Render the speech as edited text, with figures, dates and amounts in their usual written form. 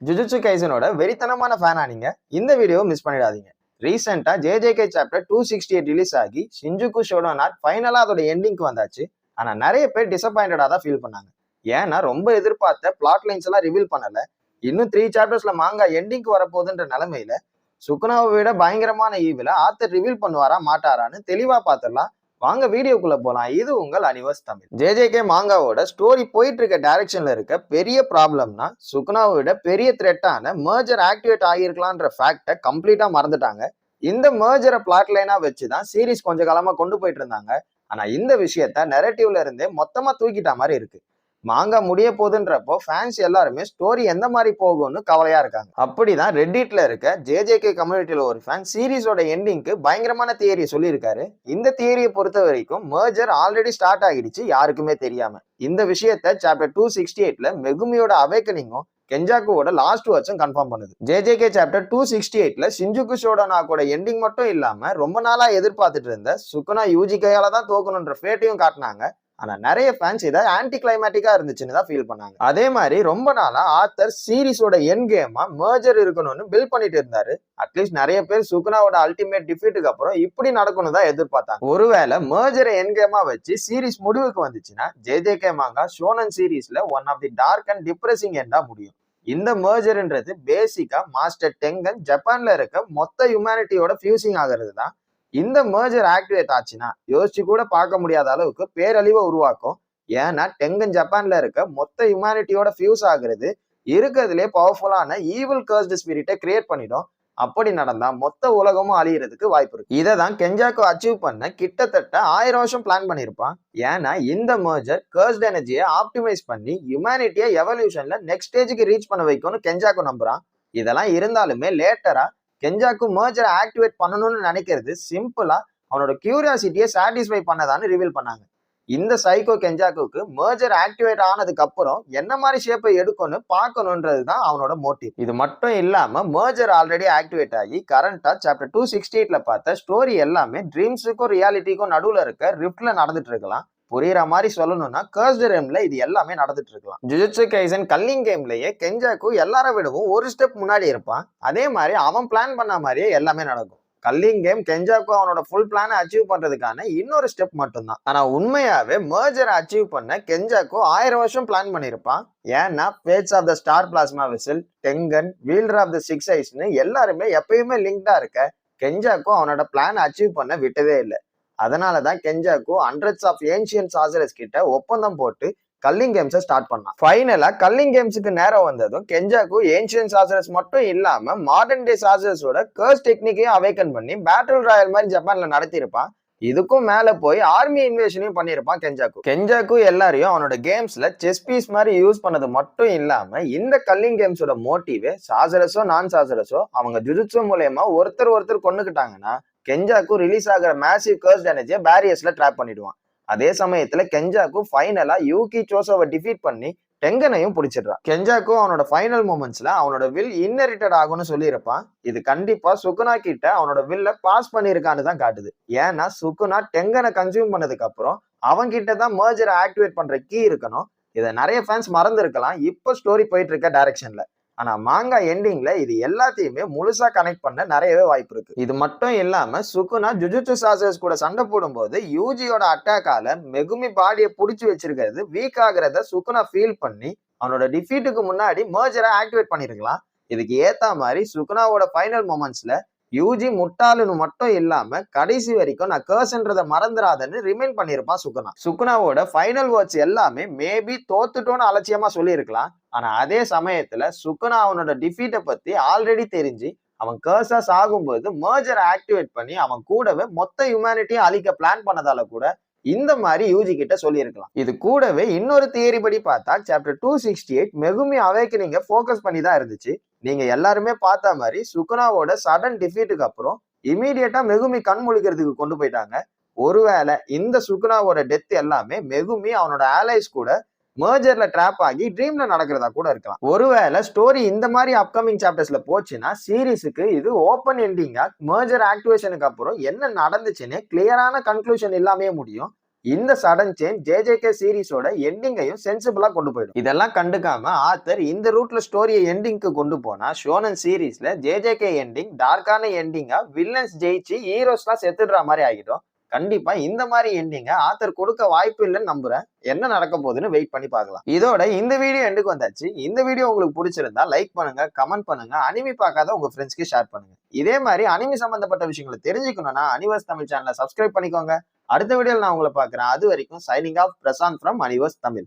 Jujutsu கைசனோட வெறித்தனமான ஃபேனா நீங்க இந்த வீடியோ மிஸ் பண்ணிடாதீங்க. ரீசெண்டா JJK சாப்டர் 268 ரிலீஸ் ஆகி ஷின்ஜுகு ஷோடோன் ஆர்க் ஃபைனலா அதோட எண்டிங்க்கு வந்தாச்சு. ஆனா நிறைய பேர் டிசப்பாயிண்டடா தான் ஃபீல் பண்ணாங்க. ஏன்னா ரொம்ப எதிர்பார்த்த பிளாட் லைன்ஸ் எல்லாம் ரிவீல் பண்ணல. இன்னும் 3 சாப்டர்ஸ்ல மாங்கா எண்டிங்க்கு வரப்போகுதுன்ற நிலைமையில சுகுனாவை விட பயங்கரமான ஈவில ஆத்தர் ரிவீல் பண்ணுவாரா மாட்டாரான்னு தெளிவா பாத்துடலாம். வாங்க வீடியோக்குள்ள போலாம். இது உங்கள் அனிவர்ஸ் தமிழ். JJK மாங்காவோட ஸ்டோரி போயிட்டு இருக்க டைரக்ஷன்ல இருக்க பெரிய ப்ராப்ளம்னா சுகுனாவை விட பெரிய த்ரெட்டான மர்ஜர் ஆக்டிவேட் ஆகியிருக்கலான்ற ஃபேக்டை கம்ப்ளீட்டா மறந்துட்டாங்க. இந்த மர்ஜரை பிளாட் லைனா வச்சுதான் சீரிஸ் கொஞ்ச காலமா கொண்டு போயிட்டு இருந்தாங்க. ஆனா இந்த விஷயத்த நெரட்டிவ்ல இருந்தே மொத்தமா தூக்கிட்ட மாதிரி இருக்கு. மாங்கா முடிய போகுதுன்றப்போ ஃபேன்ஸ் எல்லாருமே ஸ்டோரி எந்த மாதிரி போகும்னு கவலையா இருக்காங்க. அப்படிதான் ரெட்டிட்ல இருக்க JJK கம்யூனிட்டியில ஒரு ஃபேன் சீரிஸோட எண்டிங்க்கு பயங்கரமான தியரி சொல்லியிருக்காரு. இந்த தியரியை பொறுத்த வரைக்கும் மர்ஜர் ஆல்ரெடி ஸ்டார்ட் ஆகிடுச்சு யாருக்குமே தெரியாம. இந்த விஷயத்த சாப்டர் 268ல மெகுமியோட அவேக்கனிங்கும் கெஞ்சாக்குவோட லாஸ்ட் வேர்ட்ஸும் கன்ஃபார்ம் பண்ணுது. JJK சாப்டர் 268ல ஷின்ஜுகு ஷோடோனாக்கோட எண்டிங் மட்டும் இல்லாம ரொம்ப நாளா எதிர்பார்த்துட்டு இருந்த சுகுனா யூஜி கையால தான் தோக்கணுன்ற ஃபேட்டையும் காட்டினாங்க. ஆனா நிறைய ஃபேன்ஸ் இதை ஆன்டி கிளைமேட்டிக்கா இருந்துச்சுன்னு தான் ஃபீல் பண்ணாங்க. அதே மாதிரி ரொம்ப நாளா ஆத்தர் சீரிஸோட என் கேமா மர்ஜர் இருக்கணும்னு பில்ட் பண்ணிட்டு இருந்தாரு. அட்லீஸ்ட் நிறைய பேர் சுகுனாவோட அல்டிமேட் டிஃபீட்டுக்கு அப்புறம் இப்படி நடக்கணும் தான் எதிர்பார்த்தாங்க. ஒருவேளை மர்ஜரை என் கேமா வச்சு சீரிஸ் முடிவுக்கு வந்துச்சுன்னா JJK மாங்கா ஷோனன் சீரிஸ்ல one of the dark and depressing எண்டா முடியும். இந்த மர்ஜர்ன்றது பேசிக்கா மாஸ்டர் டெங்கன் ஜப்பான்ல இருக்க மொத்த ஹியூமனிட்டியோட ஃபியூசிங் ஆகிறது தான். இந்த மர்ஜர் ஆக்டிவேட் ஆச்சுன்னா யோசிச்சு கூட பார்க்க முடியாத அளவுக்கு பேரழிவை உருவாக்கும். ஏன்னா டெங்கன் ஜப்பான்ல இருக்க மொத்த ஹியூமனிட்டியோட ஃபியூஸ் ஆகுறது இருக்கிறதுலே பவர்ஃபுல்லான ஈவில் கர்ஸ்டு ஸ்பிரிட்டை கிரியேட் பண்ணிடும். அப்படி நடந்தா மொத்த உலகமும் அழியறதுக்கு வாய்ப்பு இருக்கு. இதை தான் கெஞ்சாக்கோ அச்சீவ் பண்ண கிட்டத்தட்ட 1000 வருஷம் பிளான் பண்ணியிருப்பான். ஏன்னா இந்த மர்ஜர் கர்ஸ்ட் எனர்ஜியை ஆப்டிமைஸ் பண்ணி ஹியூமனிட்டியை எவல்யூஷன்ல நெக்ஸ்ட் ஸ்டேஜுக்கு ரீச் பண்ண வைக்கும்னு கெஞ்சாக்கோ நம்புறான். இதெல்லாம் இருந்தாலுமே லேட்டரா கெஞ்சாக்கு மர்ஜரை ஆக்டிவேட் பண்ணணும்னு நினைக்கிறது சிம்பிளா அவனோட கியூரியாசிட்டியை சாட்டிஸ்ஃபை பண்ணதான்னு ரிவீல் பண்ணாங்க. இந்த சைக்கோ கெஞ்சாக்குக்கு மர்ஜர் ஆக்டிவேட் ஆனதுக்கு அப்புறம் என்ன மாதிரி ஷேப்பை எடுக்கணும்னு பார்க்கணுன்றது தான் அவனோட மோட்டிவ். இது மட்டும் இல்லாம மர்ஜர் ஆல்ரெடி ஆக்டிவேட் ஆகி கரண்டா சாப்டர் 268ல பார்த்த ஸ்டோரி எல்லாமே ட்ரீம்ஸுக்கும் ரியாலிட்டிக்கும் நடுவுல இருக்க ரிஃப்ட்ல நடந்துட்டு இருக்கலாம். புரியுற மாதிரி சொல்லணும்னா கர்ஸ்ட் ரேம்ல இது எல்லாமே நடந்துட்டு இருக்கலாம். ஜுஜுட்சு கைசன் கல்லிங் கேம்லயே கெஞ்சாக்கு எல்லாரை விடவும் ஒரு ஸ்டெப் முன்னாடி இருப்பான். அதே மாதிரி அவன் பிளான் பண்ண மாதிரியே எல்லாமே நடக்கும். கல்லிங் கேம் கெஞ்சாக்கு அவனோட ஃபுல் பிளானை அச்சீவ் பண்றதுக்கான இன்னொரு ஸ்டெப் மட்டும்தான். ஆனா உண்மையாவே மர்ஜரை அச்சீவ் பண்ண கெஞ்சாக்கு 1000 வருஷம் பிளான் பண்ணியிருப்பான். ஏன்னா fates of the star plasma vessel, Tengen, wielder of the 6 ஐஸ்னு எல்லாருமே எப்பயுமே லிங்க்டா இருக்க கெஞ்சாக்கு அவனோட பிளான் அச்சீவ் பண்ண விட்டதே இல்லை. அதனாலதான் கெஞ்சாக்கு ஹண்ட்ரட்ஸ் ஆஃப் ஏன்ஷியன்ட் சார்ஜரஸ் கிட்ட ஒப்பந்தம் போட்டு கல்லிங் கேம்ஸை ஸ்டார்ட் பண்ணான். ஃபைனலா கல்லிங் கேம்ஸுக்கு நேரம் வந்ததும் கெஞ்சாக்கு ஏன்ஷியன்ட் சார்ஜரஸ் மட்டும் இல்லாம மாடர்ன் டே சார்ஜரஸோட கர்ஸ் டெக்னிக்கையும் அவேக்கன் பண்ணி பேட்டில் ராயல் மாதிரி ஜப்பான்ல நடத்தியிருப்பான். இதுக்கும் மேல போய் ஆர்மி இன்வேஷனையும் பண்ணியிருப்பான் கெஞ்சாக்கு. கெஞ்சாக்கு எல்லாரையும் அவனோட கேம்ஸ்ல செஸ் பீஸ் மாதிரி யூஸ் பண்ணது மட்டும் இல்லாம இந்த கல்லிங் கேம்ஸோட மோட்டிவே சார்ஜரஸோ நான் சார்ஜரஸோ அவங்க ஜுஜுட்சு மூலயமா ஒருத்தர் கொண்டுக்கிட்டாங்கன்னா கெஞ்சாக்கு ரிலீஸ் ஆகிற மேசிவ் கர்ஸ்ட் எனர்ஜியை பேரியர்ஸ்ல ட்ராப் பண்ணிடுவான். அதே சமயத்துல கெஞ்சாக்கு ஃபைனலா யூகி சோசோவை டிஃபீட் பண்ணி டெங்கனையும் பிடிச்சிடுறான். கெஞ்சாக்கு அவனோட ஃபைனல் மூமெண்ட்ஸ்ல அவனோட வில் இன்னரிட்டட் ஆகும்னு சொல்லியிருப்பான். இது கண்டிப்பா சுகுனா கிட்ட அவனோட வில்ல பாஸ் பண்ணியிருக்கான்னு தான் காட்டுது. ஏன்னா சுகுனா டெங்கனை கன்சியூம் பண்ணதுக்கு அப்புறம் அவன் கிட்ட தான் மர்ஜரை ஆக்டிவேட் பண்ற கீ இருக்கணும். இதை நிறைய ஃபேன்ஸ் மறந்து இருக்கலாம் இப்போ ஸ்டோரி போயிட்டு இருக்க டைரக்ஷன்ல. ஆனா மாங்கா எண்டிங்ல இது எல்லாத்தையுமே முழுசா கனெக்ட் பண்ண நிறையவே வாய்ப்பு இருக்கு. இது மட்டும் இல்லாம சுகுனா ஜுஜுட்சு சார்ஜர்ஸ் கூட சண்டை போடும்போது யூஜியோட அட்டாக்கால மெகுமி பாடியை புடிச்சு வச்சிருக்கிறது வீக் ஆகுறத சுகுனா ஃபீல் பண்ணி அவனோட டிஃபீட்டுக்கு முன்னாடி மர்ஜரை ஆக்டிவேட் பண்ணிருக்கலாம். இதுக்கு ஏத்த மாதிரி சுகுனாவோட ஃபைனல் மொமெண்ட்ஸ்ல யூஜி முட்டாளுன்னு மட்டும் இல்லாம கடைசி வரைக்கும் நான் கர்ஸ்ன்றதை மறந்துடாதன்னு ரிமைண்ட் பண்ணிருப்பான் சுகுனா. சுகுனாவோட ஃபைனல் வேர்ட்ஸ் எல்லாமே மேபி தோத்துட்டோன்னு அலட்சியமா சொல்லியிருக்கலாம். ஆனா அதே சமயத்துல சுகுனா அவனோட டிஃபீட்டை பத்தி ஆல்ரெடி தெரிஞ்சு அவன் கர்ஸா சாகும்போது மர்ஜரை ஆக்டிவேட் பண்ணி அவன் கூடவே மொத்த ஹியூமனிட்டியும் அழிக்க பிளான் பண்ணதால கூட இந்த மாதிரி யூஜி கிட்ட சொல்லியிருக்கலாம். இது கூடவே இன்னொரு தியரி படி பார்த்தா சாப்டர் 268 மெகுமி அவேக்கனிங்க ஃபோக்கஸ் பண்ணி தான் இருந்துச்சு. நீங்க எல்லாருமே பார்த்த மாதிரி சுகுனாவோட சடன் டிஃபீட்டுக்கு அப்புறம் இமீடியட்டா மெகுமி கண் முழிக்கிறதுக்கு கொண்டு போயிட்டாங்க. ஒருவேளை இந்த சுகுனாவோட டெத் எல்லாமே மெகுமி அவனோட ஆலைஸ் கூட மர்ஜர்ல ட்ராப் ஆகி ட்ரீம்ல நடக்கிறதா கூட இருக்கலாம். ஒருவேளை ஸ்டோரி இந்த மாதிரி அப்கமிங் சாப்டர்ஸ்ல போச்சுன்னா சீரிஸுக்கு இது ஓப்பன் எண்டிங்கா மர்ஜர் ஆக்டிவேஷனுக்கு அப்புறம் என்ன நடந்துச்சுன்னு கிளியரான கன்க்ளூஷன் இல்லாமே முடியும். இந்த சடன் சேஞ்ச் ஜேஜேகே சீரிஸோட எண்டிங்கையும் சென்சிபிளா கொண்டு போயிடும். இதெல்லாம் கண்டுக்காம ஆத்தர் இந்த ரூட்ல ஸ்டோரியை எண்டிங்க்கு கொண்டு போனா ஷோனன் சீரிஸ்ல ஜேஜேகே எண்டிங் டார்க்கான எண்டிங்கா வில்லன்ஸ் ஜெயிச்சு ஹீரோஸ்லாம் செத்துடுற மாதிரி ஆகிடும். கண்டிப்பா இந்த மாதிரி எண்டிங்க ஆத்தர் கொடுக்க வாய்ப்பு இல்லைன்னு நம்புறேன். என்ன நடக்க போகுதுன்னு வெயிட் பண்ணி பார்க்கலாம். இதோட இந்த வீடியோ எண்டுக்கு வந்தாச்சு. இந்த வீடியோ உங்களுக்கு பிடிச்சிருந்தா லைக் பண்ணுங்க, கமெண்ட் பண்ணுங்க, அனிமி பார்க்காத உங்க ஃப்ரெண்ட்ஸ்க்கு ஷேர் பண்ணுங்க. இதே மாதிரி அனிமி சம்பந்தப்பட்ட விஷயங்களை தெரிஞ்சுக்கணும்னா அனிவர்ஸ் தமிழ் சேனலை சப்ஸ்கிரைப் பண்ணிக்கோங்க. அடுத்த வீடியோல நான் உங்களை பார்க்கிறேன். அது வரைக்கும் signing off Prashanth from Aniverse Tamil.